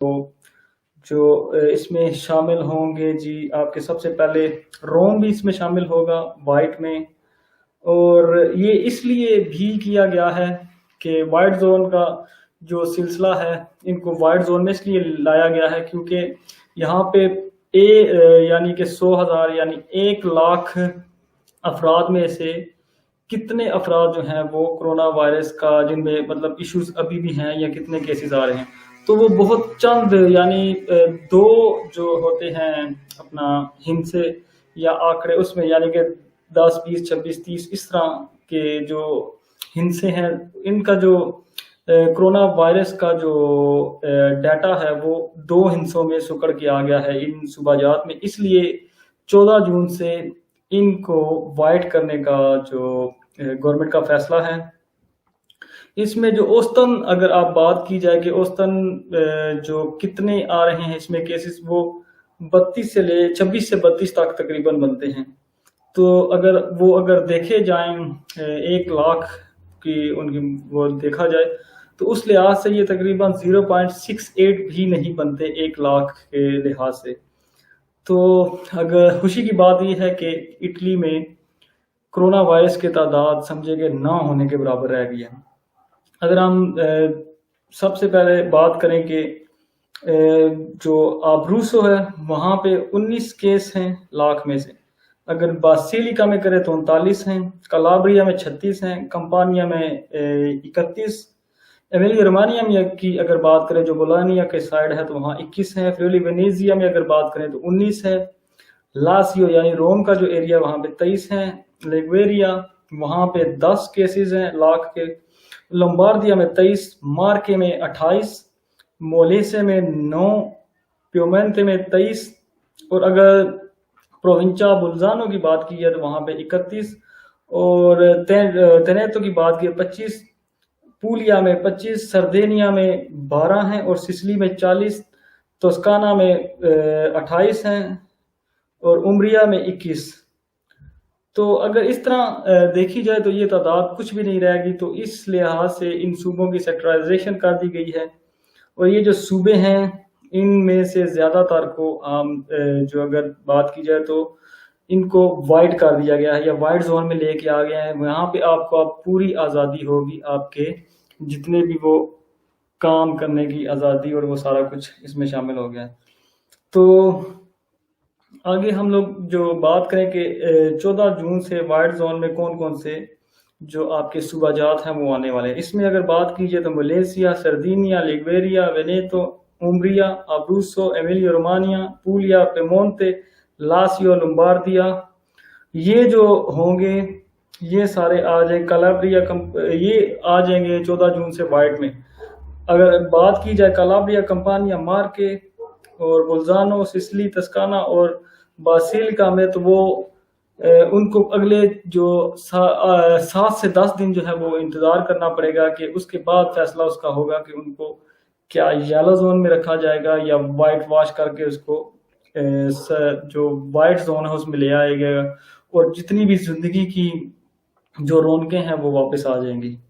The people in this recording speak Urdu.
تو جو اس میں شامل ہوں گے جی، آپ کے سب سے پہلے روم بھی اس میں شامل ہوگا وائٹ میں، اور یہ اس لیے بھی کیا گیا ہے کہ وائٹ زون کا جو سلسلہ ہے ان کو وائٹ زون میں اس لیے لایا گیا ہے کیونکہ یہاں پہ یعنی کہ 100,000 یعنی 1 لاکھ افراد میں سے کتنے افراد جو ہیں وہ کرونا وائرس کا جن میں مطلب ایشوز ابھی بھی ہیں یا کتنے کیسز آ رہے ہیں، تو وہ بہت چند یعنی دو جو ہوتے ہیں اپنا ہندسے یا آنکڑے اس میں، یعنی کہ 10 20 26 30 اس طرح کے جو ہندسے ہیں، ان کا جو کرونا وائرس کا جو ڈیٹا ہے وہ 2 ہندسوں میں سکڑ کے آ گیا ہے ان صوبہ جات میں، اس لیے 14 جون سے ان کو وائٹ کرنے کا جو گورنمنٹ کا فیصلہ ہے۔ اس میں جو اوسطن اگر آپ بات کی جائے کہ اوسطن جو کتنے آ رہے ہیں اس میں کیسز، وہ 26 سے 32 تک تقریباً بنتے ہیں، تو اگر دیکھے جائیں 1 لاکھ کی ان کی وہ دیکھا جائے تو اس لحاظ سے یہ تقریباً 0.68 بھی نہیں بنتے 1 لاکھ کے لحاظ سے۔ تو اگر خوشی کی بات یہ ہے کہ اٹلی میں کرونا وائرس کی تعداد سمجھے کہ نہ ہونے کے برابر رہ گئی ہے۔ اگر ہم سب سے پہلے بات کریں کہ جو آبروسو ہے وہاں پہ 19 کیس ہیں لاکھ میں سے، اگر باسیلیکا میں کرے تو 39 ہیں، کلابریا میں 36 ہیں، کمپانیا میں 31، ایمیلی رومانیا کی اگر بات کریں جو بولانیا کے سائڈ ہے تو وہاں 21 ہیں، فریولی وینیزیا میں اگر بات کریں تو 19 ہے، لاسیو یعنی روم کا جو ایریا وہاں پہ 23 ہیں، لیگویریا وہاں پہ 10 کیسز ہیں لاکھ کے، لومباردیا میں 23، مارکے میں 28، مولیسے میں 9، پیومنتے میں 23، اور اگر پروونچا بلزانو کی بات کی ہے تو وہاں پہ 31، اور تینیتو کی بات کی 25، پولیا میں 25، سردینیا میں 12 ہیں، اور سسلی میں 40، توسکانا میں 28 ہیں، اور امبریا میں 21۔ تو اگر اس طرح دیکھی جائے تو یہ تعداد کچھ بھی نہیں رہے گی، تو اس لحاظ سے ان صوبوں کی سیکٹرائزیشن کر دی گئی ہے، اور یہ جو صوبے ہیں ان میں سے زیادہ تر کو جو اگر بات کی جائے تو ان کو وائٹ کر دیا گیا ہے یا وائٹ زون میں لے کے آ گیا ہے، وہاں پہ آپ کو اب پوری آزادی ہوگی، آپ کے جتنے بھی وہ کام کرنے کی آزادی اور وہ سارا کچھ اس میں شامل ہو گیا ہے۔ تو آگے ہم لوگ جو بات کریں کہ 14 جون سے وائٹ زون میں کون کون سے جو آپ کے صوبہ جات ہیں وہ آنے والے ہیں۔ اس میں اگر بات کیجئے تو ملیسیا، سردینیا، لیگویریا، وینیتو، امبریا، ابروسو، ایمیلیا رومانیا، پولیا، پیمونتے، لاسیو، لومباردیا، یہ جو ہوں گے یہ سارے آ جائیں، کلابریا یہ آ جائیں گے 14 جون سے وائٹ میں۔ اگر بات کی جائے کلابریا، کمپانیا، مارکے اور بولزانو، سسلی، تسکانا اور باسیلکا میں، تو وہ ان کو اگلے جو 7 سے 10 دن جو ہے وہ انتظار کرنا پڑے گا کہ اس کے بعد فیصلہ اس کا ہوگا کہ ان کو کیا یلو زون میں رکھا جائے گا یا وائٹ واش کر کے اس کو جو وائٹ زون ہے اس میں لے آئے گا، اور جتنی بھی زندگی کی جو رونقیں ہیں وہ واپس آ جائیں گی۔